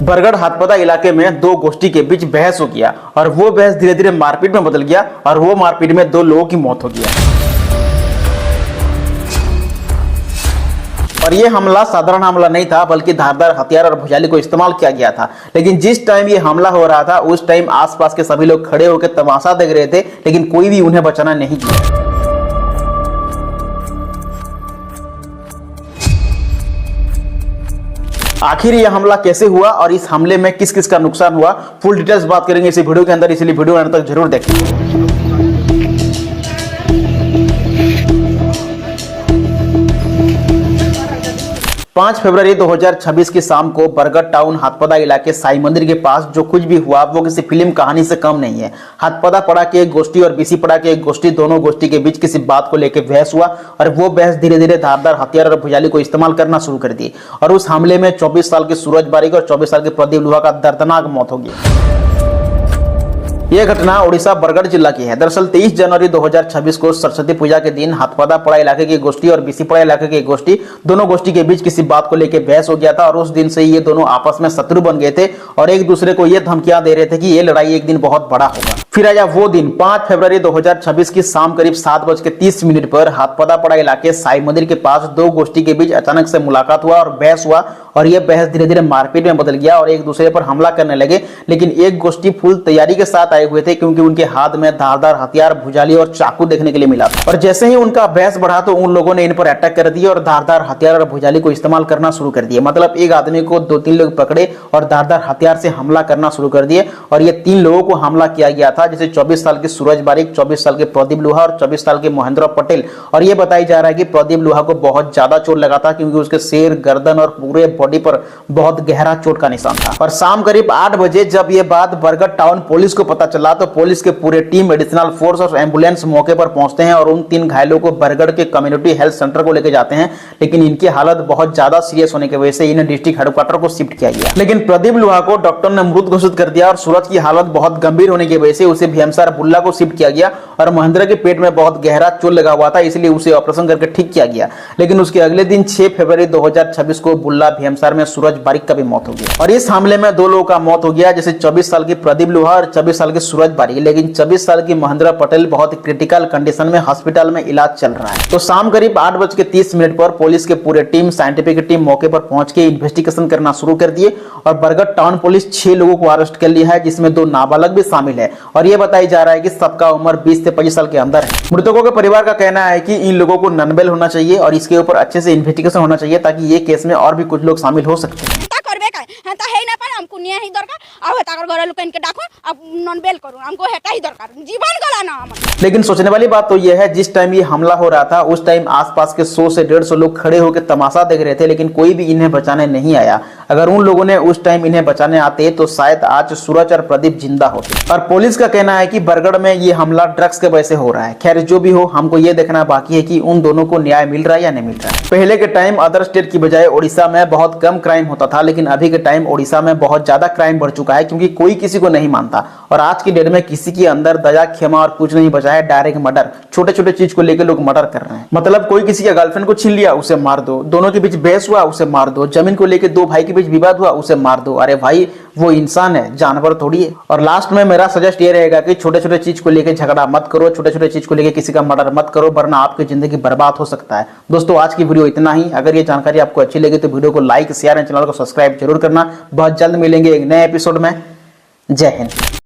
बरगढ़ हाथपदा इलाके में दो गोष्ठी के बीच बहस हो गया और वो बहस धीरे धीरे मारपीट में बदल गया और वो मारपीट में दो लोगों की मौत हो गया। और ये हमला साधारण हमला नहीं था, बल्कि धारदार हथियार और भुजाली को इस्तेमाल किया गया था। लेकिन जिस टाइम ये हमला हो रहा था उस टाइम आसपास के सभी लोग खड़े होकर तमाशा देख रहे थे, लेकिन कोई भी उन्हें बचाना नहीं किया। आखिर यह हमला कैसे हुआ और इस हमले में किस किस का नुकसान हुआ, फुल डिटेल्स बात करेंगे इस वीडियो के अंदर, इसलिए वीडियो अंत तक जरूर देखें। 5 फरवरी 2026 की शाम को बरगढ़ टाउन हाथपदा इलाके साई मंदिर के पास जो कुछ भी हुआ वो किसी फिल्म कहानी से कम नहीं है। हाथपदा पड़ा की एक गोष्ठी और बीसी पड़ा की एक गोष्ठी, दोनों गोष्ठी के बीच किसी बात को लेकर बहस हुआ और वो बहस धीरे धीरे धारदार हथियार और भुजाली को इस्तेमाल करना शुरू कर दी और उस हमले में 24 साल के सूरज बारिक और 24 साल के प्रदीप लुहा का दर्दनाक मौत हो गई। यह घटना उड़ीसा बरगढ़ जिला की है। दरअसल 23 जनवरी 2026 को सरस्वती पूजा के दिन हाथपदा पड़ा इलाके की गोष्ठी और बीसी पड़ा इलाके की गोष्ठी, दोनों गोष्ठी के बीच किसी बात को लेकर बहस हो गया था और उस दिन से ये दोनों आपस में शत्रु बन गए थे और एक दूसरे को ये धमकियां दे रहे थे कि ये लड़ाई एक दिन बहुत बड़ा होगा। फिर आया वो दिन 5 फरवरी 2026 की शाम करीब 7:30 पर हाथपदा पड़ा इलाके साई मंदिर के पास दो गोष्ठी के बीच अचानक से मुलाकात हुआ और बहस हुआ और यह बहस धीरे धीरे मारपीट में बदल गया और एक दूसरे पर हमला करने लगे। लेकिन एक गोष्ठी फुल तैयारी के साथ आए हुए थे क्योंकि उनके हाथ में धारदार हथियार, भुजाली और चाकू देखने के लिए मिला था और जैसे ही उनका बहस बढ़ा तो उन लोगों ने इन पर अटैक कर दिया और धारदार हथियार और भुजाली को इस्तेमाल करना शुरू कर दिया। मतलब एक आदमी को 2-3 लोग पकड़े और धारदार हथियार से हमला करना शुरू कर दिए और ये 3 लोगों को हमला किया गया था, जैसे 24 साल के सूरज बारिक, 24 साल के प्रदीप लुहा और 24 साल के महेंद्र पटेल। और ये बताई जा रहा है कि प्रदीप लुहा को बहुत ज्यादा चोट लगा था क्योंकि उसके सिर, गर्दन और पूरे बॉडी पर बहुत गहरा चोट का निशान था। और शाम करीब 8 बजे जब ये बात बरगढ़ टाउन पुलिस को पता चला तो पुलिस के पूरे टीम, एडिशनल फोर्स और एम्बुलेंस मौके पर पहुंचते हैं और उन 3 घायलों को बरगढ़ के कम्युनिटी हेल्थ सेंटर को लेकर जाते हैं। लेकिन इनकी हालत बहुत ज्यादा सीरियस होने की वजह से इन्हें डिस्ट्रिक्ट हेडक्वार्टर को शिफ्ट किया गया। लेकिन प्रदीप लुहा को डॉक्टर ने मृत घोषित कर दिया और सूरज की हालत बहुत गंभीर होने की वजह से उसे भीमसार बुल्ला को शिफ्ट किया गया और महेंद्र के पेट में बहुत गहरा चोट लगा हुआ था, इसलिए उसे ऑपरेशन करके ठीक किया गया। लेकिन उसके अगले दिन 6 फरवरी 2026 को बुल्ला, भीमसार में सूरज बारिक का भी मौत हो गया। और इस हमले में 2 लोगों का मौत हो गया, जैसे 24 साल की प्रदीप लुहा और 24 साल के सूरज बारिक। लेकिन 24 साल की महेंद्र पटेल बहुत क्रिटिकल कंडीशन में हॉस्पिटल में इलाज चल रहा है। तो शाम करीब 8:30 पर पुलिस के पूरे टीम, साइंटिफिक टीम मौके पर पहुंच के इन्वेस्टिगेशन करना शुरू कर दिए और बरगढ़ टाउन पुलिस 6 लोगों को अरेस्ट कर लिया है, जिसमें 2 नाबालग भी शामिल है और यह बताई जा रहा है कि सबका उम्र 20 से 25 साल के अंदर है। मृतकों के परिवार का कहना है कि इन लोगों को नॉन बेल होना चाहिए और इसके ऊपर अच्छे से इन्वेस्टिगेशन होना चाहिए ताकि ये केस में और भी कुछ लोग शामिल हो सकते हैं। लेकिन सोचने वाली बात तो यह है, जिस टाइम ये हमला हो रहा था उस टाइम आसपास के 100 से 150 लोग खड़े होकर तमाशा देख रहे थे, लेकिन कोई भी इन्हें बचाने नहीं आया। अगर उन लोगों ने उस टाइम इन्हें बचाने आते तो शायद आज सूरज और प्रदीप जिंदा होते। और पुलिस का कहना है कि बरगढ़ में ये हमला ड्रग्स के वजह से हो रहा है। खैर जो भी हो, हमको ये देखना बाकी है कि उन दोनों को न्याय मिल रहा है या नहीं मिल रहा है। पहले के टाइम अदर स्टेट की बजाय उड़ीसा में बहुत कम क्राइम होता था, लेकिन अभी के टाइम उड़ीसा में बहुत ज्यादा क्राइम बढ़ चुका है क्योंकि कोई किसी को नहीं मानता और आज की डेट में किसी के अंदर दया, क्षमा और कुछ नहीं बचा है। डायरेक्ट मर्डर, छोटे छोटे चीज को लेकर लोग मर्डर कर रहे हैं। मतलब कोई किसी का गर्लफ्रेंड को छीन लिया, उसे मार दो। दोनों के बीच बहस हुआ, उसे मार दो। जमीन को लेकर 2 भाई के बीच विवाद हुआ, उसे मार दो। अरे भाई, वो इंसान है, जानवर थोड़ी है। और लास्ट में मेरा सजेस्ट ये रहेगा कि छोटे छोटे चीज को लेकर झगड़ा मत करो, छोटे छोटे चीज को लेकर किसी का मर्डर मत करो, वरना आपकी जिंदगी बर्बाद हो सकता है। दोस्तों आज की वीडियो इतना ही। अगर ये जानकारी आपको अच्छी लगी तो वीडियो को लाइक, शेयर एंड चैनल को सब्सक्राइब जरूर करना। बहुत जल्द मिलेंगे एक नए एपिसोड में। जय हिंद।